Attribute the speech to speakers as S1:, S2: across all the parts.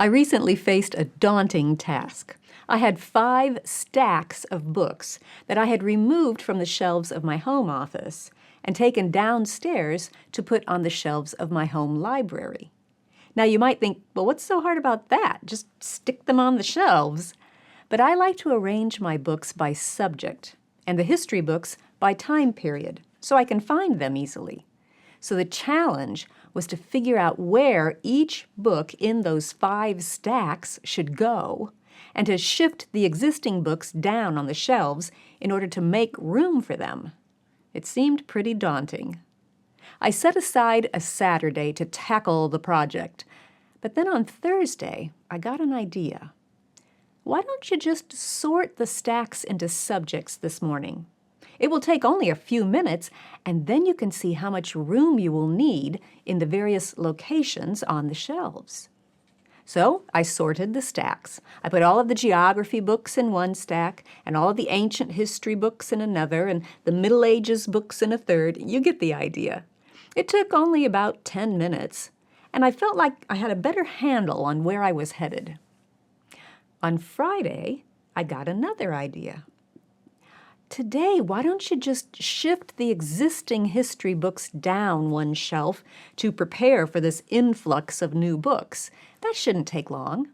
S1: I recently faced a daunting task. I had 5 stacks of books that I had removed from the shelves of my home office and taken downstairs to put on the shelves of my home library. Now you might think, well, what's so hard about that? Just stick them on the shelves. But I like to arrange my books by subject and the history books by time period so I can find them easily. So the challenge was to figure out where each book in those 5 stacks should go and to shift the existing books down on the shelves in order to make room for them. It seemed pretty daunting. I set aside a Saturday to tackle the project, but then on Thursday I got an idea. Why don't you just sort the stacks into subjects this morning? It will take only a few minutes, and then you can see how much room you will need in the various locations on the shelves. So I sorted the stacks. I put all of the geography books in one stack, and all of the ancient history books in another, and the Middle Ages books in a third. You get the idea. It took only about 10 minutes, and I felt like I had a better handle on where I was headed. On Friday, I got another idea. Today, why don't you just shift the existing history books down one shelf to prepare for this influx of new books? That shouldn't take long.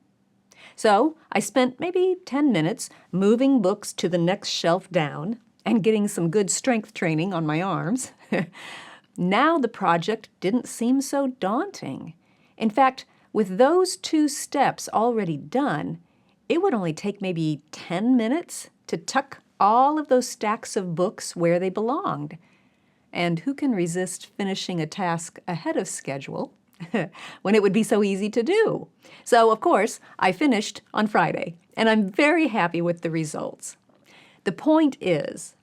S1: So I spent maybe 10 minutes moving books to the next shelf down and getting some good strength training on my arms. Now the project didn't seem so daunting. In fact, with those 2 steps already done, it would only take maybe 10 minutes to tuck all of those stacks of books where they belonged. And who can resist finishing a task ahead of schedule when it would be so easy to do? So, of course, I finished on Friday, and I'm very happy with the results. The point is,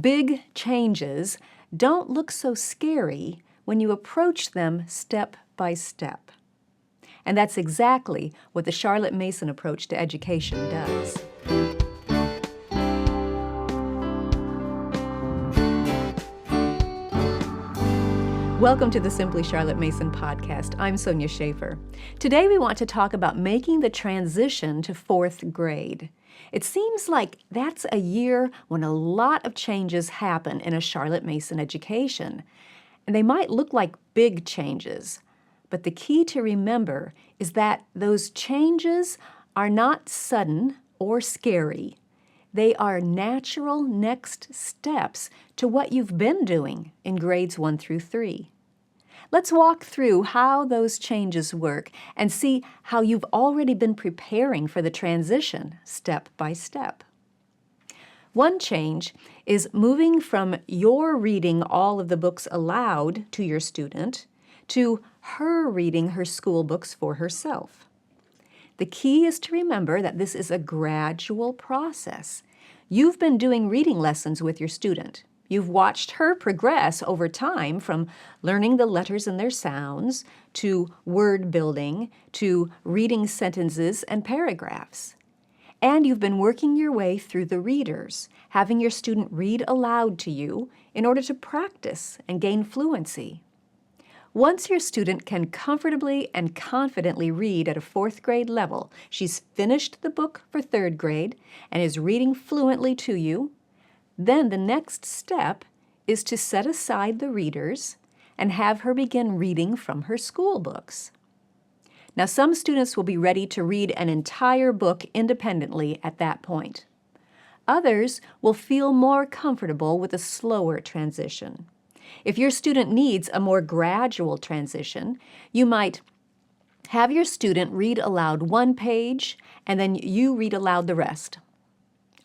S1: big changes don't look so scary when you approach them step by step. And that's exactly what the Charlotte Mason approach to education does. Welcome to the Simply Charlotte Mason podcast. I'm Sonia Schaefer. Today we want to talk about making the transition to 4th grade. It seems like that's a year when a lot of changes happen in a Charlotte Mason education. And they might look like big changes, but the key to remember is that those changes are not sudden or scary. They are natural next steps to what you've been doing in grades 1 through 3. Let's walk through how those changes work and see how you've already been preparing for the transition step by step. One change is moving from your reading all of the books aloud to your student to her reading her school books for herself. The key is to remember that this is a gradual process. You've been doing reading lessons with your student. You've watched her progress over time from learning the letters and their sounds, to word building, to reading sentences and paragraphs. And you've been working your way through the readers, having your student read aloud to you in order to practice and gain fluency. Once your student can comfortably and confidently read at a 4th grade level, she's finished the book for 3rd grade and is reading fluently to you, then the next step is to set aside the readers and have her begin reading from her school books. Now, some students will be ready to read an entire book independently at that point. Others will feel more comfortable with a slower transition. If your student needs a more gradual transition, you might have your student read aloud 1 page and then you read aloud the rest.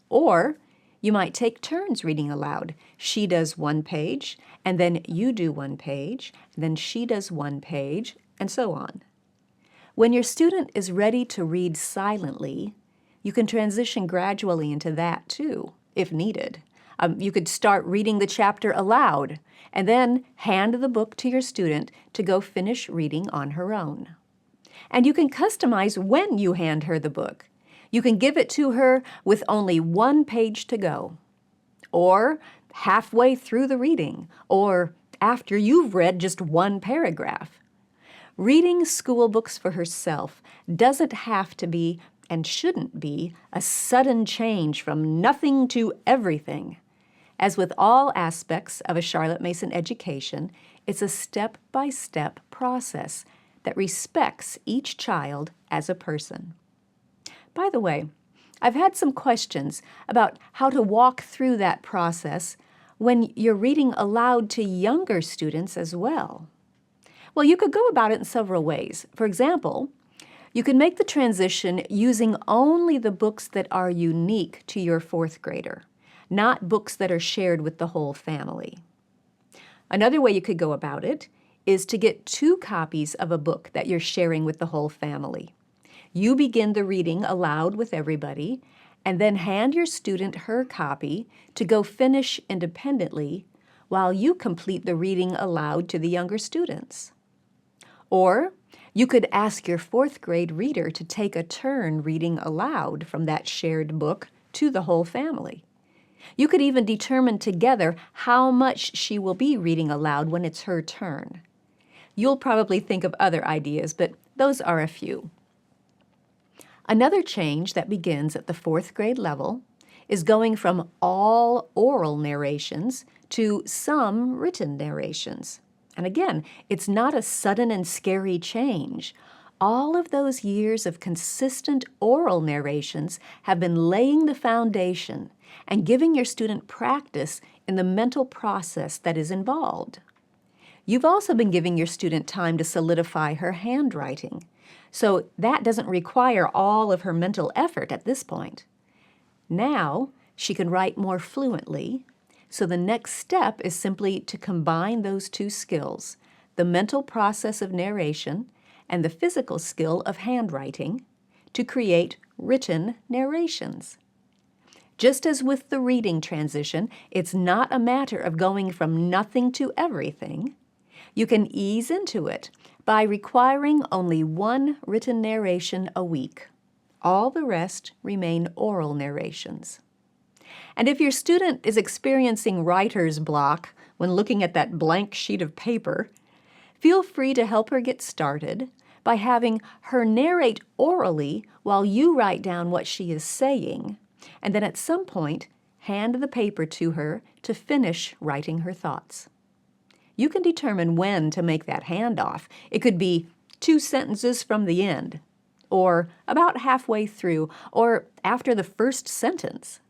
S1: Or you might take turns reading aloud. She does 1 page, and then you do 1 page, and then she does 1 page, and so on. When your student is ready to read silently, you can transition gradually into that too, if needed. You could start reading the chapter aloud, and then hand the book to your student to go finish reading on her own. And you can customize when you hand her the book. You can give it to her with only 1 page to go, or halfway through the reading, or after you've read just 1 paragraph. Reading school books for herself doesn't have to be and shouldn't be a sudden change from nothing to everything. As with all aspects of a Charlotte Mason education, it's a step-by-step process that respects each child as a person. By the way, I've had some questions about how to walk through that process when you're reading aloud to younger students as well. Well, you could go about it in several ways. For example, you can make the transition using only the books that are unique to your fourth grader, not books that are shared with the whole family. Another way you could go about it is to get 2 copies of a book that you're sharing with the whole family. You begin the reading aloud with everybody, and then hand your student her copy to go finish independently while you complete the reading aloud to the younger students. Or you could ask your fourth grade reader to take a turn reading aloud from that shared book to the whole family. You could even determine together how much she will be reading aloud when it's her turn. You'll probably think of other ideas, but those are a few. Another change that begins at the fourth grade level is going from all oral narrations to some written narrations. And again, it's not a sudden and scary change. All of those years of consistent oral narrations have been laying the foundation and giving your student practice in the mental process that is involved. You've also been giving your student time to solidify her handwriting, so that doesn't require all of her mental effort at this point. Now, she can write more fluently, so the next step is simply to combine those 2 skills, the mental process of narration and the physical skill of handwriting, to create written narrations. Just as with the reading transition, it's not a matter of going from nothing to everything. You can ease into it by requiring only 1 written narration a week. All the rest remain oral narrations. And if your student is experiencing writer's block when looking at that blank sheet of paper, feel free to help her get started by having her narrate orally while you write down what she is saying, and then at some point, hand the paper to her to finish writing her thoughts. You can determine when to make that handoff. It could be 2 sentences from the end, or about halfway through, or after the first sentence.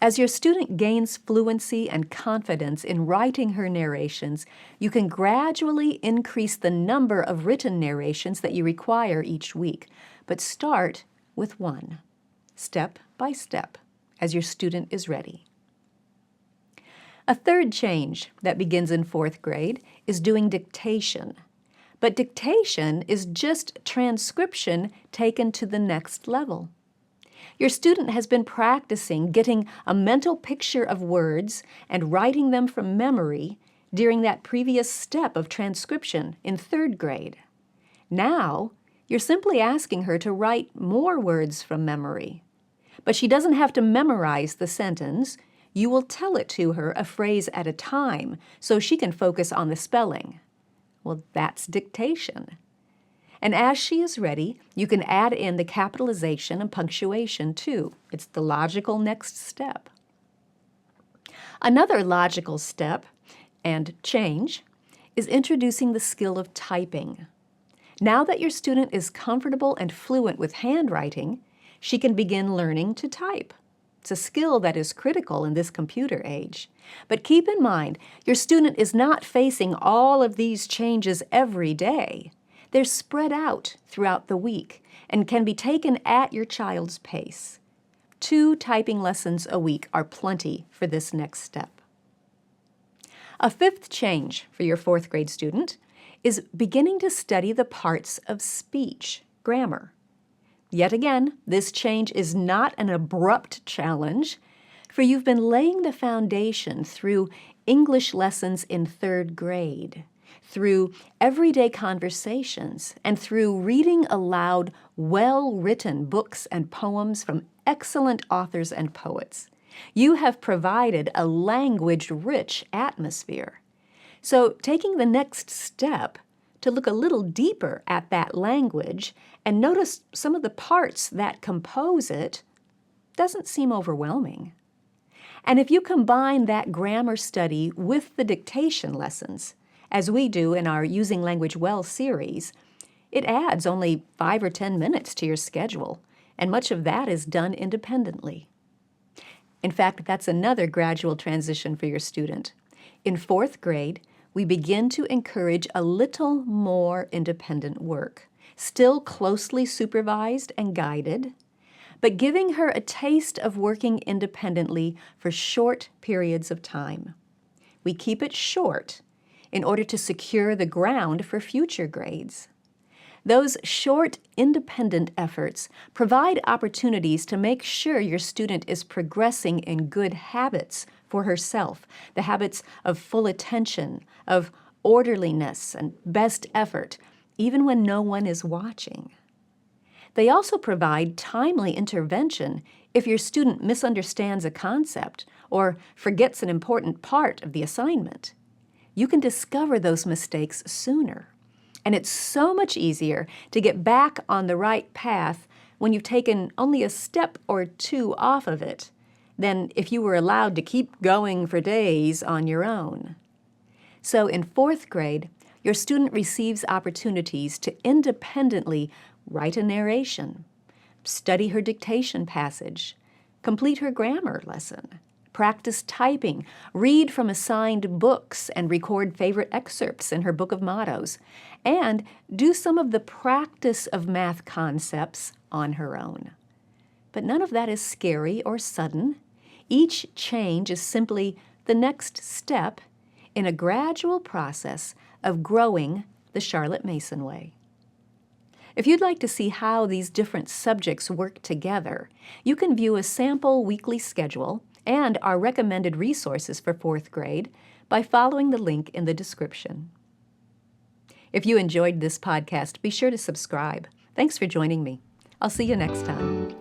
S1: As your student gains fluency and confidence in writing her narrations, you can gradually increase the number of written narrations that you require each week, but start with 1, step by step, as your student is ready. A third change that begins in fourth grade is doing dictation. But dictation is just transcription taken to the next level. Your student has been practicing getting a mental picture of words and writing them from memory during that previous step of transcription in third grade. Now, you're simply asking her to write more words from memory. But she doesn't have to memorize the sentence. You will tell it to her a phrase at a time so she can focus on the spelling. Well, that's dictation. And as she is ready, you can add in the capitalization and punctuation too. It's the logical next step. Another logical step and change is introducing the skill of typing. Now that your student is comfortable and fluent with handwriting, she can begin learning to type. It's a skill that is critical in this computer age. But keep in mind, your student is not facing all of these changes every day. They're spread out throughout the week and can be taken at your child's pace. 2 typing lessons a week are plenty for this next step. A fifth change for your fourth grade student is beginning to study the parts of speech, grammar. Yet again, this change is not an abrupt challenge, for you've been laying the foundation through English lessons in third grade, through everyday conversations, and through reading aloud well-written books and poems from excellent authors and poets. You have provided a language-rich atmosphere. So taking the next step to look a little deeper at that language and notice some of the parts that compose it doesn't seem overwhelming. And if you combine that grammar study with the dictation lessons, as we do in our Using Language Well series, it adds only 5 or 10 minutes to your schedule, and much of that is done independently. In fact, that's another gradual transition for your student. In 4th grade, we begin to encourage a little more independent work, still closely supervised and guided, but giving her a taste of working independently for short periods of time. We keep it short in order to secure the ground for future grades. Those short, independent efforts provide opportunities to make sure your student is progressing in good habits for herself, the habits of full attention, of orderliness, and best effort, even when no one is watching. They also provide timely intervention if your student misunderstands a concept or forgets an important part of the assignment. You can discover those mistakes sooner. And it's so much easier to get back on the right path when you've taken only a step or two off of it than if you were allowed to keep going for days on your own. So in 4th grade, your student receives opportunities to independently write a narration, study her dictation passage, complete her grammar lesson, practice typing, read from assigned books and record favorite excerpts in her book of mottos, and do some of the practice of math concepts on her own. But none of that is scary or sudden. Each change is simply the next step in a gradual process of growing the Charlotte Mason way. If you'd like to see how these different subjects work together, you can view a sample weekly schedule and our recommended resources for 4th grade by following the link in the description. If you enjoyed this podcast, be sure to subscribe. Thanks for joining me. I'll see you next time.